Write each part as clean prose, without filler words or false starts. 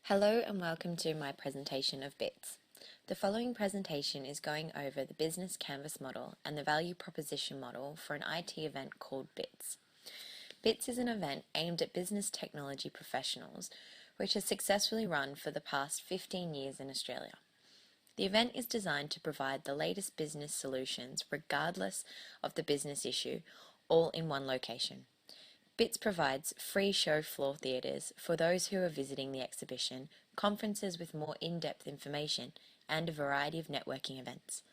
Hello and welcome to my presentation of BITS. The following presentation is going over the business canvas model and the value proposition model for an IT event called BITS. BITS is an event aimed at business technology professionals which has successfully run for the past 15 years in Australia. The event is designed to provide the latest business solutions regardless of the business issue, all in one location. BITS provides free show floor theatres for those who are visiting the exhibition, conferences with more in-depth information, and a variety of networking events.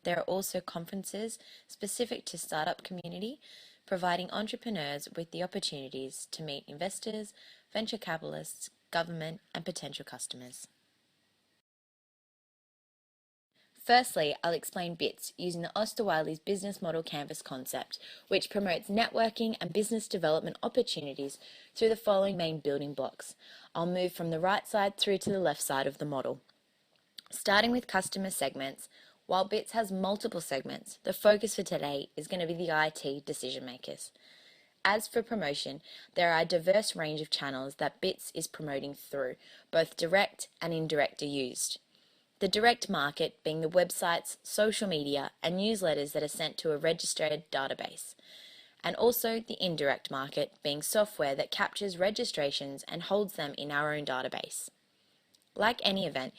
There are also conferences specific to startup community, providing entrepreneurs with the opportunities to meet investors, venture capitalists, government, and potential customers. Firstly, I'll explain BITS using the Osterwiley's business model canvas concept, which promotes networking and business development opportunities through the following main building blocks. I'll move from the right side through to the left side of the model. Starting with customer segments, while BITS has multiple segments, the focus for today is going to be the IT decision makers. As for promotion, there are a diverse range of channels that BITS is promoting through, both direct and indirect are used. The direct market being the websites, social media, and newsletters that are sent to a registered database. And also the indirect market being software that captures registrations and holds them in our own database. Like any event,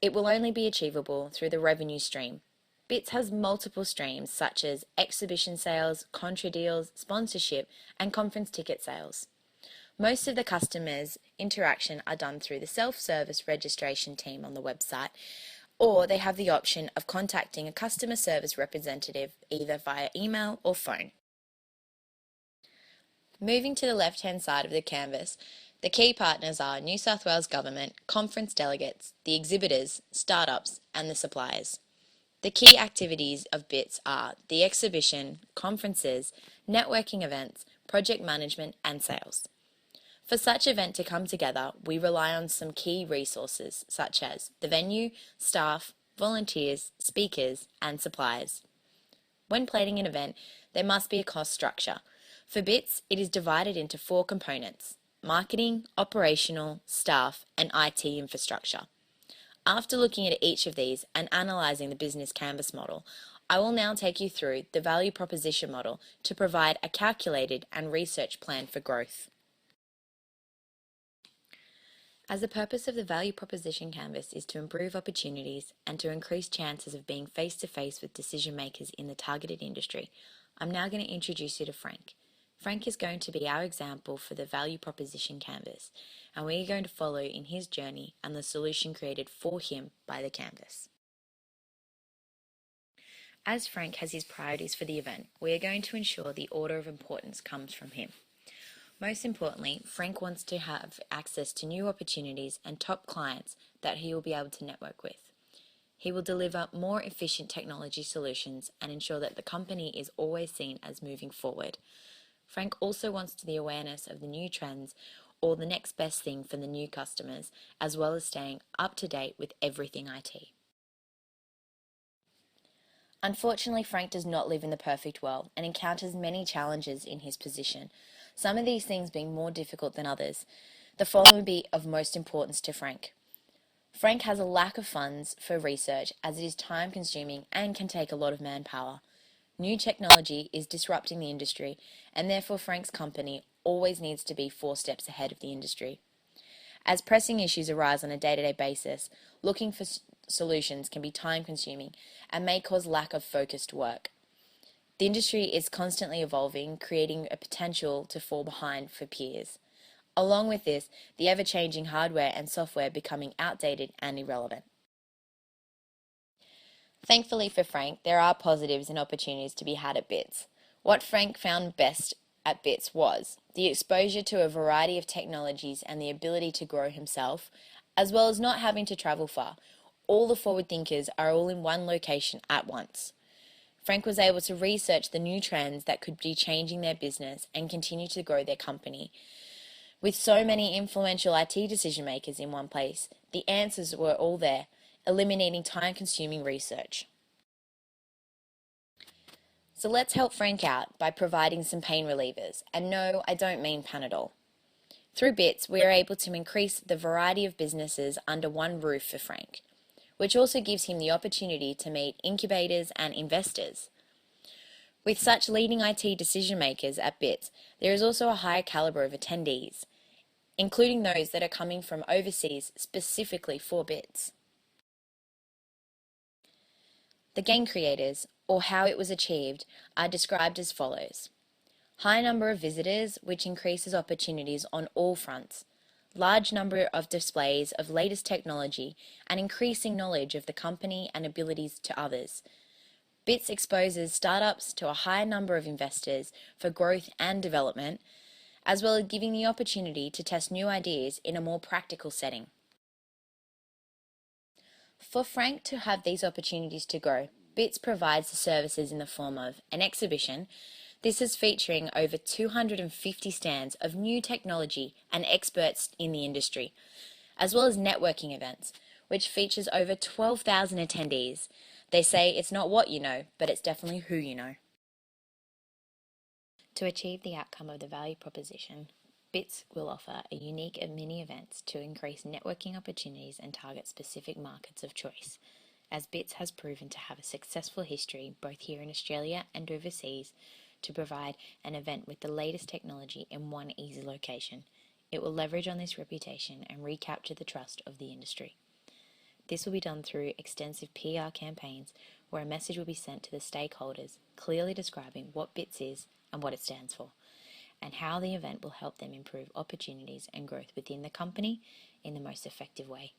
it will only be achievable through the revenue stream. BITS has multiple streams such as exhibition sales, contra deals, sponsorship, and conference ticket sales. Most of the customers' interaction are done through the self-service registration team on the website, or they have the option of contacting a customer service representative either via email or phone. Moving to the left-hand side of the canvas, the key partners are New South Wales Government, conference delegates, the exhibitors, startups, and the suppliers. The key activities of BITS are the exhibition, conferences, networking events, project management, and sales. For such event to come together, we rely on some key resources such as the venue, staff, volunteers, speakers, and suppliers. When planning an event, there must be a cost structure. For BITS, it is divided into 4 components: marketing, operational, staff, and IT infrastructure. After looking at each of these and analysing the business canvas model, I will now take you through the value proposition model to provide a calculated and research plan for growth. As the purpose of the value proposition canvas is to improve opportunities and to increase chances of being face-to-face with decision makers in the targeted industry, I'm now going to introduce you to Frank. Frank is going to be our example for the value proposition canvas, and we are going to follow in his journey and the solution created for him by the canvas. As Frank has his priorities for the event, we are going to ensure the order of importance comes from him. Most importantly, Frank wants to have access to new opportunities and top clients that he will be able to network with. He will deliver more efficient technology solutions and ensure that the company is always seen as moving forward. Frank also wants the awareness of the new trends or the next best thing for the new customers, as well as staying up to date with everything IT. Unfortunately, Frank does not live in the perfect world and encounters many challenges in his position, some of these things being more difficult than others. The following would be of most importance to Frank. Frank has a lack of funds for research as it is time consuming and can take a lot of manpower. New technology is disrupting the industry, and therefore Frank's company always needs to be 4 steps ahead of the industry. As pressing issues arise on a day-to-day basis, looking for solutions can be time-consuming and may cause lack of focused work. The industry is constantly evolving, creating a potential to fall behind for peers. Along with this, the ever-changing hardware and software becoming outdated and irrelevant. Thankfully for Frank, there are positives and opportunities to be had at BITS. What Frank found best at BITS was the exposure to a variety of technologies and the ability to grow himself, as well as not having to travel far. All the forward thinkers are all in one location at once. Frank was able to research the new trends that could be changing their business and continue to grow their company. With so many influential IT decision makers in one place, the answers were all there, eliminating time-consuming research. So let's help Frank out by providing some pain relievers. And no, I don't mean Panadol. Through BITS, we are able to increase the variety of businesses under one roof for Frank, which also gives him the opportunity to meet incubators and investors. With such leading IT decision makers at BITS, there is also a higher caliber of attendees, including those that are coming from overseas specifically for BITS. The gain creators, or how it was achieved, are described as follows. High number of visitors, which increases opportunities on all fronts. Large number of displays of latest technology and increasing knowledge of the company and abilities to others. BITS exposes startups to a higher number of investors for growth and development, as well as giving the opportunity to test new ideas in a more practical setting. For Frank to have these opportunities to grow, BITS provides the services in the form of an exhibition. This is featuring over 250 stands of new technology and experts in the industry, as well as networking events, which features over 12,000 attendees. They say it's not what you know, but it's definitely who you know. To achieve the outcome of the value proposition, BITS will offer a unique mini events to increase networking opportunities and target specific markets of choice. As BITS has proven to have a successful history both here in Australia and overseas to provide an event with the latest technology in one easy location, it will leverage on this reputation and recapture the trust of the industry. This will be done through extensive PR campaigns where a message will be sent to the stakeholders clearly describing what BITS is and what it stands for, and how the event will help them improve opportunities and growth within the company in the most effective way.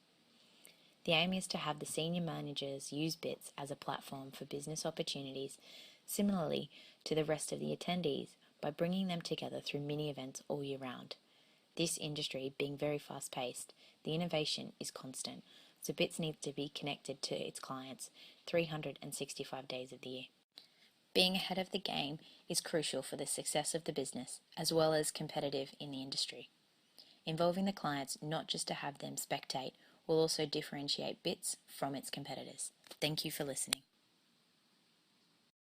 The aim is to have the senior managers use BITS as a platform for business opportunities, similarly to the rest of the attendees, by bringing them together through mini events all year round. This industry being very fast paced, the innovation is constant, so BITS needs to be connected to its clients 365 days of the year. Being ahead of the game is crucial for the success of the business, as well as competitive in the industry. Involving the clients not just to have them spectate will also differentiate BITS from its competitors. Thank you for listening.